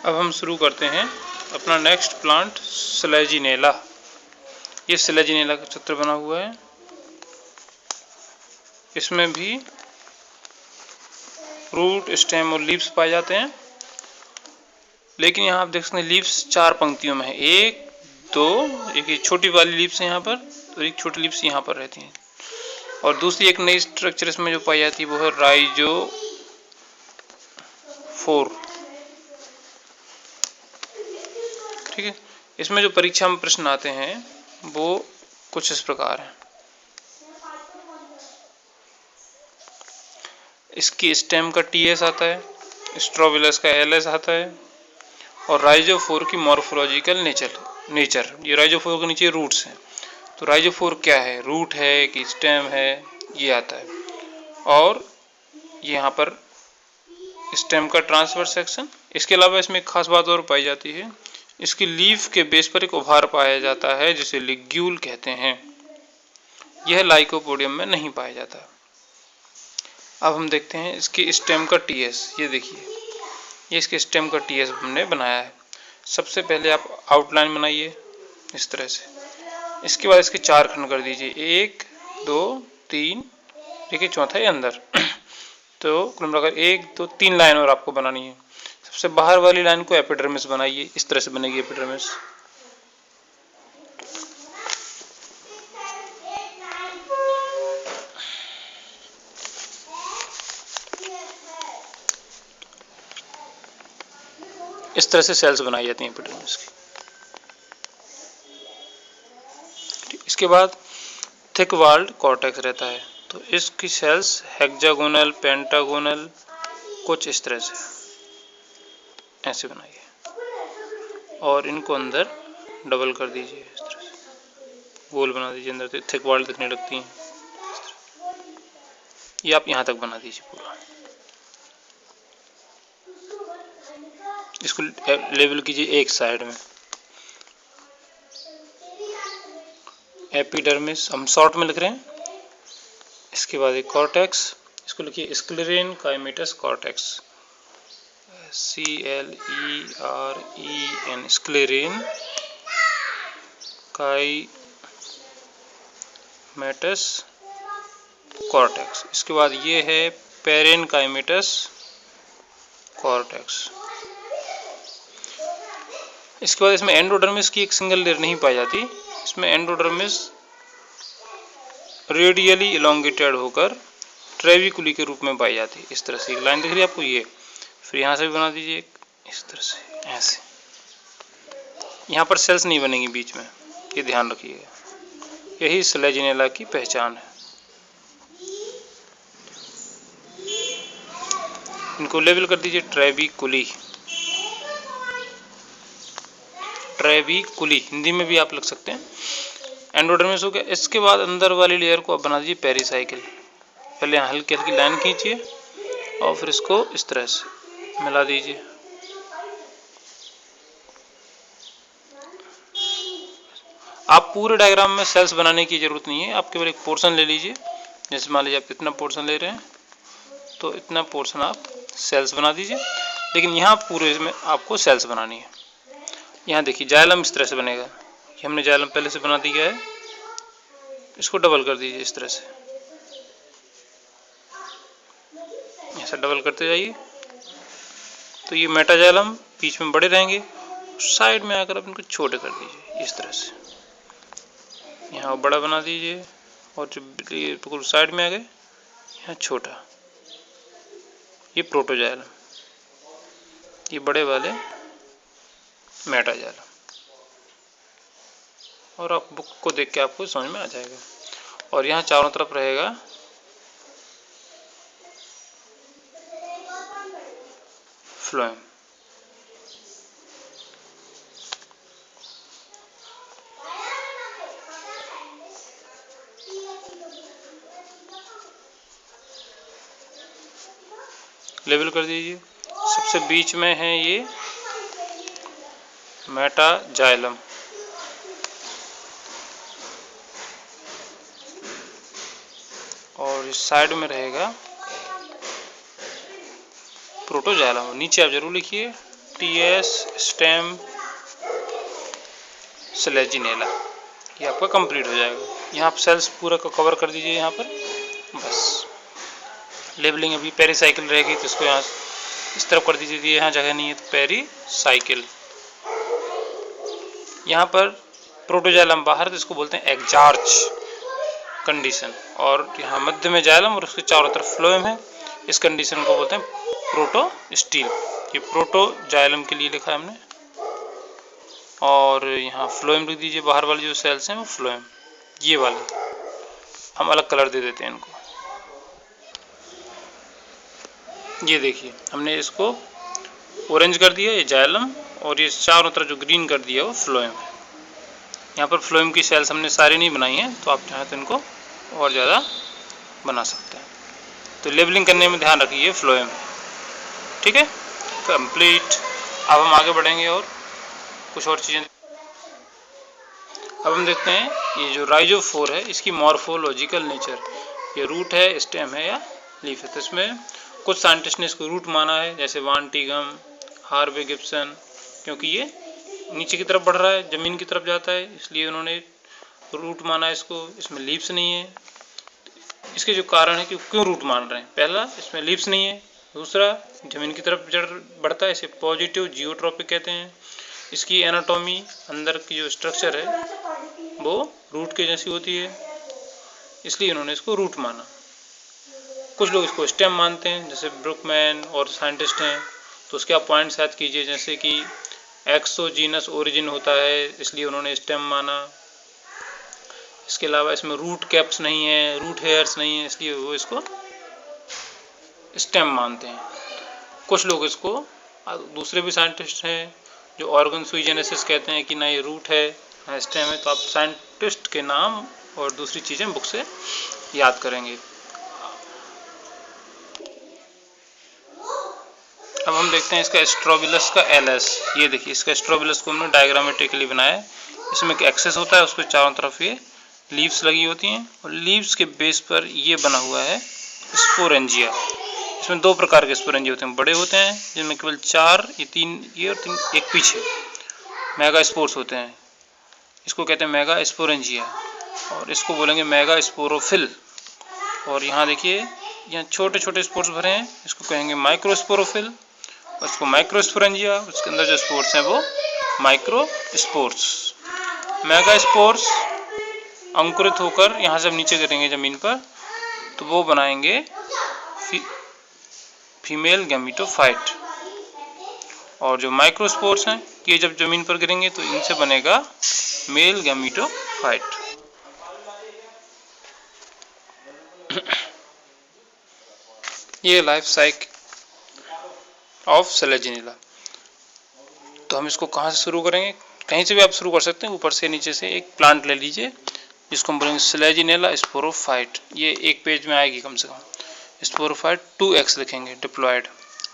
अब हम शुरू करते हैं अपना नेक्स्ट प्लांट स्लेजिनेला। ये स्लेजिनेला का चित्र बना हुआ है। इसमें भी रूट, स्टेम और लीव्स पाए जाते हैं, लेकिन यहाँ आप देख सकते हैं लीव्स 4 पंक्तियों में है। 1 2, एक छोटी वाली लीव्स है यहाँ पर, तो एक छोटी लीव्स यहाँ पर रहती हैं, और दूसरी एक नई स्ट्रक्चर इसमें जो पाई जाती है वो है राइजोफोर। ठीक है। इसमें जो परीक्षा में प्रश्न आते हैं वो कुछ इस प्रकार हैं। इसकी स्टेम का टीएस आता है, स्ट्रोबिलस का एलएस आता है, और राइजोफोर की मॉर्फोलॉजिकल नेचर। ये राइजोफोर के नीचे रूट्स हैं, तो राइजोफोर क्या है, रूट है कि स्टेम है, ये आता है। और यहाँ पर स्टेम का ट्रांसवर्स सेक्शन। इसके अलावा इसमें एक खास बात और पाई जाती है, इसकी लीफ के बेस पर एक उभार पाया जाता है जिसे लिग्यूल कहते हैं। यह लाइकोपोडियम में नहीं पाया जाता। अब हम देखते हैं इसकी स्टेम का टीएस। ये देखिए, ये इसके स्टेम का टीएस हमने बनाया है। सबसे पहले आप आउटलाइन बनाइए इस तरह से। इसके बाद इसके 4 खंड कर दीजिए, 1 2 3, देखिए चौथा है अंदर। तो कुल मिलाकर 1 2 3 लाइन और आपको बनानी है। सबसे बाहर वाली लाइन को एपिडर्मिस बनाइए, इस तरह से बनेगी एपिडर्मिस। इस तरह से सेल्स बनाई जाती हैं एपिडर्मिस की। इसके बाद थिक वॉल्ड कॉर्टेक्स रहता है, तो इसकी सेल्स हेक्सागोनल, पेंटागोनल, कुछ इस तरह से ऐसे बनाइए, और इनको अंदर डबल कर दीजिए, इस तरह से गोल बना दीजिए, अंदर से थिक वॉल्ड दिखने लगती हैं। ये आप यहाँ तक बना दीजिए पूरा। इसको लेबल कीजिए एक साइड में। एपिडर्मिस हम शॉर्ट में लिख रहे हैं। इसके बाद एक कॉर्टेक्स, इसको लिखिए स्क्लेरेन काइमेटस कॉर्टेक्स, CLEREN, स्क्लेरेन काइमेटस कॉर्टेक्स। इसके बाद ये है पेरेन काइमेटस कॉर्टेक्स। इसके बाद इसमें एंडोडर्मिस की एक सिंगल लेयर नहीं पाई जाती। इसमें एंडोडर्मिस रेडियली इलोंगेटेड होकर ट्रेविकुली के रूप में पाई जाती है। इस तरह से एक लाइन दिख रही है आपको, ये फिर यहाँ से भी बना दीजिए एक, इस तरह से ऐसे। यहाँ पर सेल्स नहीं बनेंगी बीच में, ये ध्यान रखिएगा। यही स्लेजिनेला की पहचान है। इनको लेबल कर दीजिए ट्रेविकुली। ट्रेविकुली हिंदी में भी आप लिख सकते हैं। एंडोडर्मिस हो गया। इसके बाद अंदर वाली लेयर को आप बना दीजिए पेरिसाइकिल। पहले हल्की हल्की लाइन खींचिए और फिर इसको इस तरह से मिला दीजिए। आप पूरे डायग्राम में सेल्स बनाने की जरूरत नहीं है, आप केवल एक पोर्शन ले लीजिए। जैसे मान लीजिए आप इतना पोर्शन ले रहे हैं, तो इतना पोर्शन आप सेल्स बना दीजिए, लेकिन यहाँ पूरे में आपको सेल्स बनानी है। यहाँ देखिए जाइलम इस तरह से बनेगा। ये हमने जाइलम पहले से बना दिया है, इसको डबल कर दीजिए इस तरह से, ऐसा डबल करते जाइए। तो ये मेटाजाइलम बीच में बड़े रहेंगे, साइड में आकर आप इनको छोटे कर दीजिए इस तरह से। यहाँ बड़ा बना दीजिए, और जो बिल्कुल साइड में आ गए यहाँ छोटा। ये प्रोटोजाइलम, ये बड़े वाले मेटाजाइलम। और आप बुक को देख के आपको समझ में आ जाएगा। और यहाँ चारों तरफ रहेगा फ्लोएम। लेबल कर दीजिए। सबसे बीच में है ये मेटाजाइलम, और इस साइड में रहेगा प्रोटोजाइलम। नीचे आप जरूर लिखिए TS स्टेम सेलेजिनेला, ये आपका कंप्लीट हो जाएगा। यहाँ आप सेल्स पूरा को कवर कर दीजिए यहाँ पर बस। लेबलिंग अभी पेरीसाइकिल रहेगी तो इसको यहाँ इस तरफ कर दीजिए, यहाँ जगह नहीं है तो पेरीसाइकिल। यहाँ पर प्रोटोजाइलम बाहर तो इसको बोलते हैं एग्जार्च कंडीशन, और यहाँ मध्य में जाइलम और उसके चारों तरफ फ्लोएम है, इस कंडीशन को बोलते हैं प्रोटोस्टील। ये प्रोटोजाइलम के लिए लिखा है हमने, और यहाँ फ्लोएम लिख दीजिए, बाहर वाले जो सेल्स हैं वो फ्लोएम, ये वाले हम अलग कलर दे देते हैं इनको। ये देखिए हमने इसको ऑरेंज कर दिया, ये जाइलम, और ये चारों तरफ जो ग्रीन कर दिया वो फ्लोएम है। यहाँ पर फ्लोएम की सेल्स हमने सारी नहीं बनाई हैं, तो आप चाहें तो इनको और ज़्यादा बना सकते हैं। तो लेबलिंग करने में ध्यान रखिए फ्लोएम, ठीक है, कंप्लीट। अब हम आगे बढ़ेंगे और कुछ और चीज़ें। अब हम देखते हैं ये जो राइजोफोर है इसकी मॉर्फोलॉजिकल नेचर, ये रूट है, स्टेम है या लीफ है। तो इसमें कुछ साइंटिस्ट ने इसको रूट माना है, जैसे वान टीगम, हार्वे गिब्सन, क्योंकि ये नीचे की तरफ बढ़ रहा है, ज़मीन की तरफ जाता है, इसलिए उन्होंने रूट माना इसको। इसमें लीव्स नहीं है, इसके जो कारण है कि क्यों रूट मान रहे हैं, पहला इसमें लीव्स नहीं है, दूसरा ज़मीन की तरफ जड़ बढ़ता है, इसे पॉजिटिव जियोट्रॉपिक कहते हैं। इसकी एनाटॉमी, अंदर की जो स्ट्रक्चर है वो रूट के जैसी होती है, इसलिए उन्होंने इसको रूट माना। कुछ लोग इसको स्टेम मानते हैं, जैसे ब्रुकमैन और साइंटिस्ट हैं, तो उसके आप पॉइंट्स याद कीजिए, जैसे कि एक्सोजीनस ओरिजिन होता है इसलिए उन्होंने स्टेम माना। इसके अलावा इसमें रूट कैप्स नहीं है, रूट हेयर्स नहीं है, इसलिए वो इसको स्टेम मानते हैं। कुछ लोग इसको, दूसरे भी साइंटिस्ट हैं जो ऑर्गन सुई जेनेसिस कहते हैं कि ना ये रूट है ना स्टेम है। तो आप साइंटिस्ट के नाम और दूसरी चीज़ें बुक से याद करेंगे। अब हम देखते हैं इसका स्ट्रोबिलस का एलएस। ये देखिए इसका स्ट्रोबिलस को हमने डायग्रामेट्रिकली बनाया है। इसमें एक एक्सेस होता है, उसके चारों तरफ ये लीव्स लगी होती हैं, और लीव्स के बेस पर ये बना हुआ है स्पोरेंजिया। इसमें दो प्रकार के स्पोरेंजिया होते हैं, बड़े होते हैं जिनमें केवल 4, ये 3 ये और 3 एक पीछे मेगा स्पोर्स होते हैं, इसको कहते हैं मेगा स्पोरेंजिया, और इसको बोलेंगे मेगा स्पोरोफिल। और यहाँ देखिए यहाँ छोटे छोटे स्पोर्स भरे हैं, इसको कहेंगे माइक्रोस्पोरोफिल, और इसको माइक्रोस्पोरेंजिया, उसके अंदर जो स्पोर्स हैं वो माइक्रोस्पोर्स। मेगा स्पोर्स अंकुरित होकर यहाँ से नीचे गिरेंगे ज़मीन पर, तो वो बनाएंगे फीमेल गैमीटोफाइट, और जो माइक्रोस्पोर्स हैं ये जब ज़मीन पर गिरेंगे तो इनसे बनेगा मेल गैमीटोफाइट। ये लाइफ साइकिल ऑफ सेलेजिनेला। तो हम इसको कहाँ से शुरू करेंगे, कहीं से भी आप शुरू कर सकते हैं, ऊपर से नीचे से। एक प्लांट ले लीजिए जिसको हम बोलेंगे सेलेजिनेला स्पोरोफाइट, ये एक पेज में आएगी कम से कम। स्पोरोफाइट 2x लिखेंगे, डिप्लॉयड,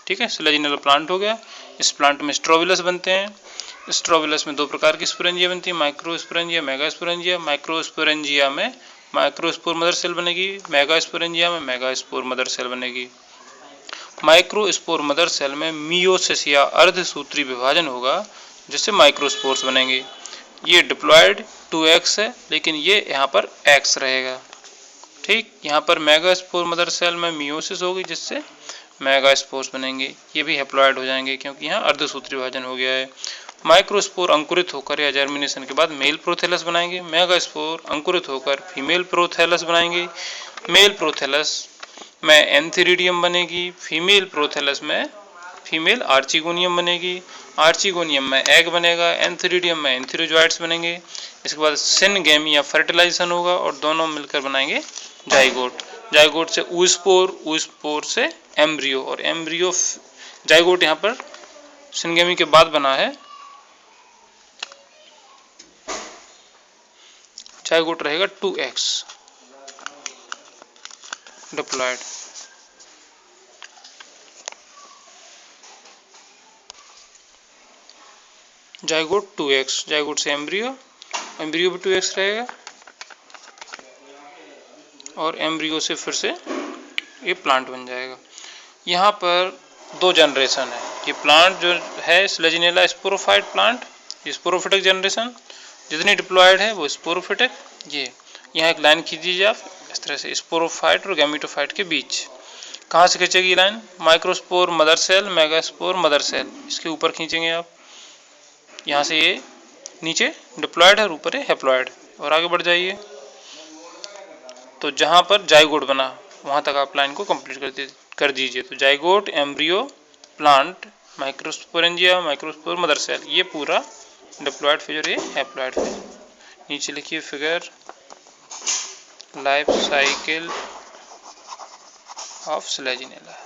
ठीक है। सेलेजिनेला प्लांट हो गया। इस प्लांट में स्ट्रोबिलस बनते हैं। स्ट्रोबिलस में दो प्रकार की स्पोरेंजिया बनती है, माइक्रोस्पोरेंजिया, मेगास्पोरेंजिया। माइक्रोस्पोरेंजिया में माइक्रोस्पोर मदर सेल बनेगी, मेगास्पोरेंजिया में मेगास्पोर मदर सेल बनेगी। माइक्रोस्पोर मदर सेल में मियोसिस या अर्धसूत्री विभाजन होगा, जिससे माइक्रोस्पोर्स बनेंगे। ये डिप्लॉयड 2x है, लेकिन ये यहाँ पर x रहेगा, ठीक। यहाँ पर मेगास्पोर मदर सेल में मियोसिस होगी, जिससे मेगास्पोर्स बनेंगे। ये भी हैप्लॉयड हो जाएंगे क्योंकि यहाँ अर्धसूत्री विभाजन हो गया है। माइक्रोस्पोर अंकुरित होकर या जर्मिनेशन के बाद मेल प्रोथेलस बनाएंगे। मेगास्पोर अंकुरित होकर फीमेल प्रोथेलस बनाएंगे। मेल प्रोथेलस में एंथीरिडियम बनेगी, फीमेल प्रोथेलस में फीमेल आर्चिगोनियम बनेगी। आर्चिगोनियम में एग बनेगा, एंथीरिडियम में एंथीरोजॉइट्स बनेंगे। इसके बाद सिनगेमी या फर्टिलाइजेशन होगा और दोनों मिलकर बनाएंगे जाइगोट। जाइगोट से oospore, oospore से एम्ब्रियो, और एम्ब्रियो जाइगोट यहाँ पर सिनगेमी के बाद बना है। जाइगोट रहेगा 2x diploid. Zygote 2x, zygote से एम्ब्रियो, एम्ब्रियो भी 2x रहेगा, और एम्ब्रियो से फिर से ये प्लांट बन जाएगा। यहाँ पर 2 जनरेशन है, ये प्लांट जो है स्लेजिनेला स्पोरोफाइट प्लांट, स्पोरोफिटिक जनरेशन जितनी डिप्लॉयड है वो स्पोरोफिटिक। ये यहाँ एक लाइन खींच दीजिए आप इस तरह से स्पोरोफाइट और गैमेटोफाइट के बीच। कहाँ से खींचेगी line? Microspore mother cell, megaspore mother cell, इसके ऊपर खींचेंगे आप। यहाँ से ये नीचे डिप्लॉयड है और ऊपर है हैप्लॉयड। और आगे बढ़ जाइए तो जहाँ पर जाइगोट बना वहाँ तक आप लाइन को कंप्लीट कर दीजिए। तो zygote, embryo, plant, microsporangia, microspore, mother cell, ये पूरा डिप्लॉयड फेज और ये हैप्लॉयड फेज। नीचे लिखिए फिगर लाइफ साइकिल ऑफ स्लेजिनेला।